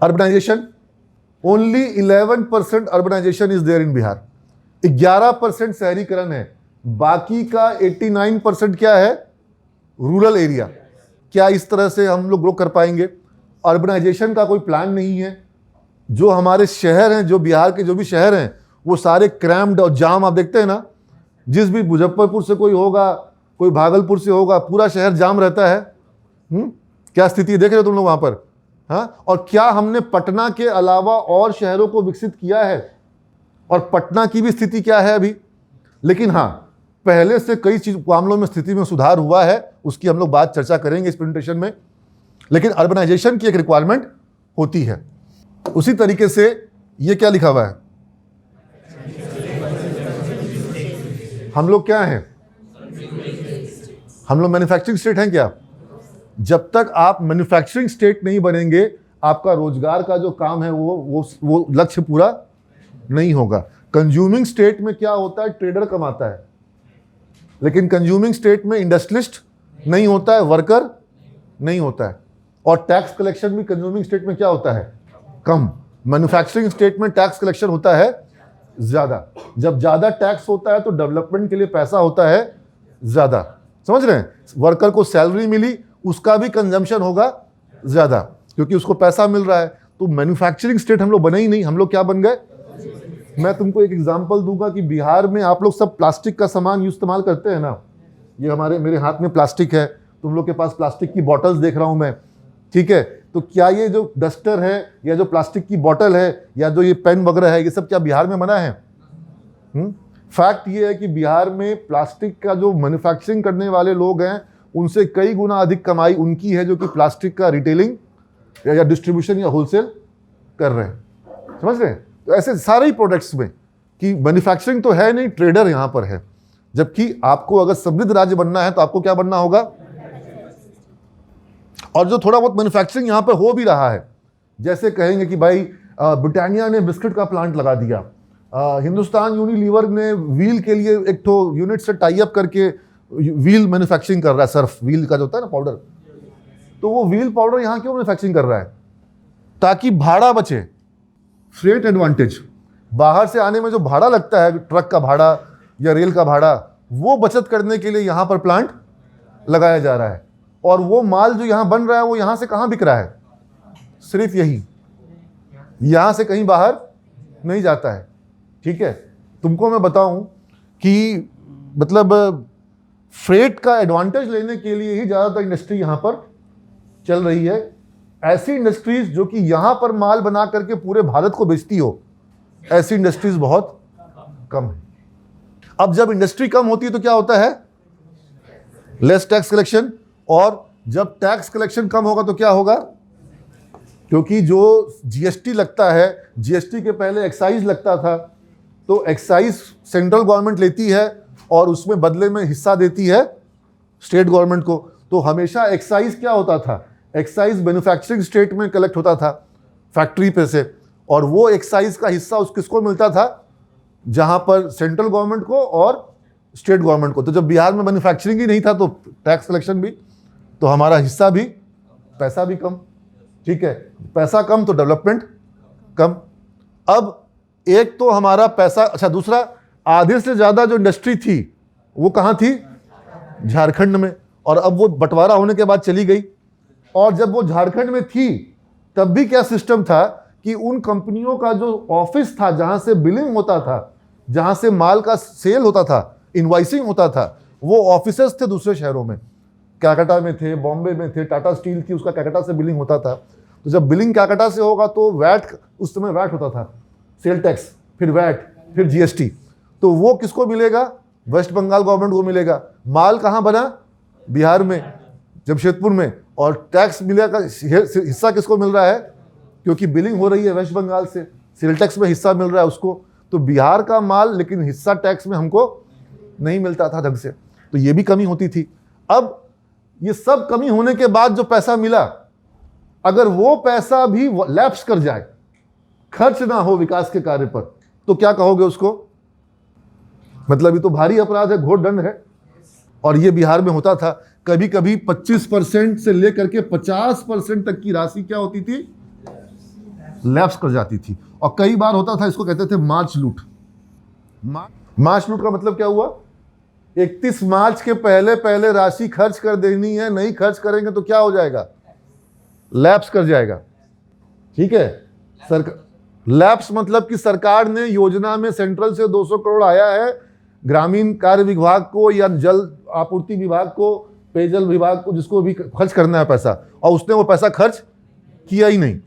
Urbanisation, only 11% urbanisation is there in Bihar. 11% शहरीकरण है, बाकी का 89% क्या है? Rural area. क्या इस तरह से हम लोग ग्रो कर पाएंगे? अर्बनाइजेशन का कोई प्लान नहीं है। जो हमारे शहर हैं, जो बिहार के जो भी शहर हैं, वो सारे क्रैम्ड और जाम। आप देखते हैं ना, जिस भी मुजफ्फरपुर से कोई होगा, कोई भागलपुर से होगा, पूरा शहर जाम रहता है। क्या स्थिति देख रहे हो तुम लोग वहां पर? हाँ, और क्या हमने पटना के अलावा और शहरों को विकसित किया है? और पटना की भी स्थिति क्या है अभी? लेकिन हाँ, पहले से कई मामलों में स्थिति में सुधार हुआ है, उसकी हम लोग बात चर्चा करेंगे इस प्रेजेंटेशन में। लेकिन अर्बनाइजेशन की एक रिक्वायरमेंट होती है। उसी तरीके से ये क्या लिखा हुआ है? हम लोग क्या हैं? हम लोग मैन्युफैक्चरिंग स्टेट हैं क्या? जब तक आप मैन्युफैक्चरिंग स्टेट नहीं बनेंगे, आपका रोजगार का जो काम है वो लक्ष्य पूरा नहीं होगा। कंज्यूमिंग स्टेट में क्या होता है? ट्रेडर कमाता है, लेकिन कंज्यूमिंग स्टेट में इंडस्ट्रियलिस्ट नहीं होता है, वर्कर नहीं होता है। और टैक्स कलेक्शन भी कंज्यूमिंग स्टेट में क्या होता है? कम। मैन्युफैक्चरिंग स्टेट में टैक्स कलेक्शन होता है ज्यादा। जब ज्यादा टैक्स होता है तो डेवलपमेंट के लिए पैसा होता है ज्यादा। समझ रहे हैं? वर्कर को सैलरी मिली, उसका भी कंजम्पशन होगा ज्यादा, क्योंकि उसको पैसा मिल रहा है। तो मैन्युफैक्चरिंग स्टेट हम लोग बने ही नहीं, हम लोग क्या बन गए? मैं तुमको एक एग्जांपल दूंगा कि बिहार में आप लोग सब प्लास्टिक का सामान इस्तेमाल करते हैं ना। ये मेरे हाथ में प्लास्टिक है, तुम लोग के पास प्लास्टिक की बॉटल्स देख रहा हूं मैं, ठीक है? तो क्या ये जो डस्टर है, या जो प्लास्टिक की बॉटल है, या जो ये पेन वगैरह है, ये सब क्या बिहार में बना है? फैक्ट ये है कि बिहार में प्लास्टिक का जो मैन्युफैक्चरिंग करने वाले लोग हैं, उनसे कई गुना अधिक कमाई उनकी है जो कि प्लास्टिक का रिटेलिंग या डिस्ट्रीब्यूशन या होलसेल कर रहे हैं। समझ रहे हैं? तो ऐसे सारे ही प्रोडक्ट्स में कि मैन्युफैक्चरिंग तो है नहीं, ट्रेडर यहां पर है। जबकि आपको अगर समृद्ध राज्य बनना है तो आपको क्या बनना होगा? और जो थोड़ा बहुत मैन्युफैक्चरिंग यहां पर हो भी रहा है, जैसे कहेंगे कि भाई ब्रिटानिया ने बिस्किट का प्लांट लगा दिया, हिंदुस्तान यूनिलीवर ने व्हील के लिए एक तो यूनिट से टाई अप करके व्हील मैन्युफैक्चरिंग कर रहा है, सर्फ व्हील का जो होता है ना पाउडर, तो वो व्हील पाउडर यहां क्यों मैन्युफैक्चरिंग कर रहा है? ताकि भाड़ा बचे, फ्रेट एडवांटेज। बाहर से आने में जो भाड़ा लगता है, ट्रक का भाड़ा या रेल का भाड़ा, वो बचत करने के लिए यहां पर प्लांट लगाया जा रहा है। और वो माल जो यहां बन रहा है वो यहां से कहां बिक रहा है? सिर्फ यही, यहां से कहीं बाहर नहीं जाता है। ठीक है? तुमको मैं बताऊं कि मतलब फ्रेट का एडवांटेज लेने के लिए ही ज्यादातर इंडस्ट्री यहां पर चल रही है। ऐसी इंडस्ट्रीज जो कि यहां पर माल बना करके पूरे भारत को बेचती हो, ऐसी इंडस्ट्रीज बहुत कम है। अब जब इंडस्ट्री कम होती है तो क्या होता है? Less tax collection. और जब टैक्स कलेक्शन कम होगा तो क्या होगा? क्योंकि जो जीएसटी लगता है, जीएसटी के पहले एक्साइज लगता था, तो एक्साइज सेंट्रल गवर्नमेंट लेती है और उसमें बदले में हिस्सा देती है स्टेट गवर्नमेंट को। तो हमेशा एक्साइज क्या होता था? एक्साइज मैन्युफैक्चरिंग स्टेट में कलेक्ट होता था फैक्ट्री पे से, और वो एक्साइज का हिस्सा उस किसको मिलता था? जहां पर सेंट्रल गवर्नमेंट को और स्टेट गवर्नमेंट को। तो जब बिहार में मैन्युफैक्चरिंग ही नहीं था तो टैक्स कलेक्शन भी, तो हमारा हिस्सा भी, पैसा भी कम। ठीक है? पैसा कम तो डेवलपमेंट कम। अब एक तो हमारा पैसा, अच्छा, दूसरा, आधे से ज्यादा जो इंडस्ट्री थी वो कहां थी? झारखंड में। और अब वो बंटवारा होने के बाद चली गई। और जब वो झारखंड में थी तब भी क्या सिस्टम था कि उन कंपनियों का जो ऑफिस था, जहां से बिलिंग होता था, जहां से माल का सेल होता था, इनवाइसिंग होता था, वो ऑफिसेस थे दूसरे शहरों में। कैलकाटा में थे, बॉम्बे में थे, टाटा स्टील थी, उसका कैलकाटा से बिलिंग होता था। तो जब बिलिंग कैलकाटा से होगा तो वैट, उस समय वैट होता था, सेल टैक्स, फिर वैट, फिर जीएसटी, तो वो किसको मिलेगा? वेस्ट बंगाल गवर्नमेंट को मिलेगा। माल कहां बना? बिहार में, जमशेदपुर में। और टैक्स मिलेगा, हिस्सा किसको मिल रहा है? क्योंकि बिलिंग हो रही है वेस्ट बंगाल से, सेल टैक्स में हिस्सा मिल रहा है उसको। तो बिहार का माल, लेकिन हिस्सा टैक्स में हमको नहीं मिलता था ढंग से, तो ये भी कमी होती थी। अब ये सब कमी होने के बाद जो पैसा मिला, अगर वो पैसा भी लैप्स कर जाए, खर्च ना हो विकास के कार्य पर, तो क्या कहोगे उसको? मतलब ये तो भारी अपराध है, घोर दंड है। और ये बिहार में होता था। कभी कभी 25% से लेकर के 50% तक की राशि क्या होती थी? लैप्स कर जाती थी। और कई बार होता था, इसको कहते थे मार्च लूट। मार्च लूट का मतलब क्या हुआ? 31 मार्च के पहले पहले राशि खर्च कर देनी है, नहीं खर्च करेंगे तो क्या हो जाएगा? लैप्स कर जाएगा। ठीक है, लैप्स मतलब कि सरकार ने योजना में सेंट्रल से 200 करोड़ आया है, ग्रामीण कार्य विभाग को या जल आपूर्ति विभाग को, पेयजल विभाग को, जिसको भी खर्च करना है पैसा, और उसने वो पैसा खर्च किया ही नहीं।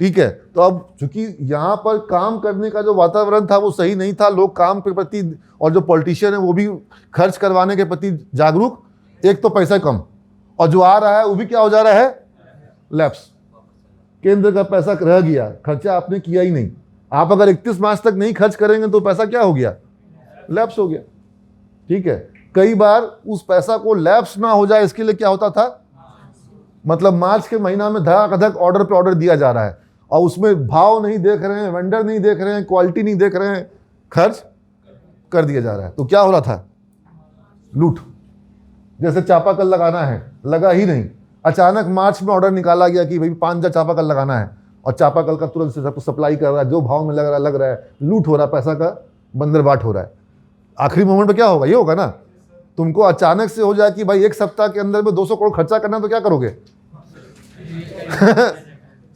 ठीक है, तो अब चूंकि यहाँ पर काम करने का जो वातावरण था वो सही नहीं था, लोग काम के प्रति, और जो पॉलिटिशियन है वो भी खर्च करवाने के प्रति जागरूक, एक तो पैसा कम, और जो आ रहा है वो भी क्या हो जा रहा है? लैप्स। केंद्र का पैसा रह गया, खर्चा आपने किया ही नहीं। आप अगर 31 मार्च तक नहीं खर्च करेंगे तो पैसा क्या हो गया? लैप्स हो गया। ठीक है, कई बार उस पैसा को लैप्स ना हो जाए इसके लिए क्या होता था, मतलब मार्च के महीना में धड़ाधक ऑर्डर पे ऑर्डर दिया जा रहा है, और उसमें भाव नहीं देख रहे हैं, वेंडर नहीं देख रहे हैं, क्वालिटी नहीं देख रहे हैं, खर्च कर दिया जा रहा है। तो क्या हो रहा था? लूट। जैसे चापाकल लगाना है, लगा ही नहीं, अचानक मार्च में ऑर्डर निकाला गया कि भाई 5,000 चापाकल लगाना है, और चापाकल का तुरंत से सबको सप्लाई कर रहा है, जो भाव में लग रहा है, लूट हो रहा है, पैसा का बंदरबाट हो रहा है। आखिरी मोमेंट पे क्या होगा? ये होगा ना, तुमको अचानक से हो जाए कि भाई एक सप्ताह के अंदर में 200 करोड़ खर्चा करना, तो क्या करोगे?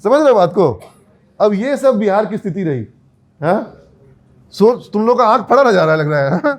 समझ रहे बात को? अब ये सब बिहार की स्थिति रही है। सोच, तुम लोग का आंख फड़ा रह जा रहा है, लग रहा है।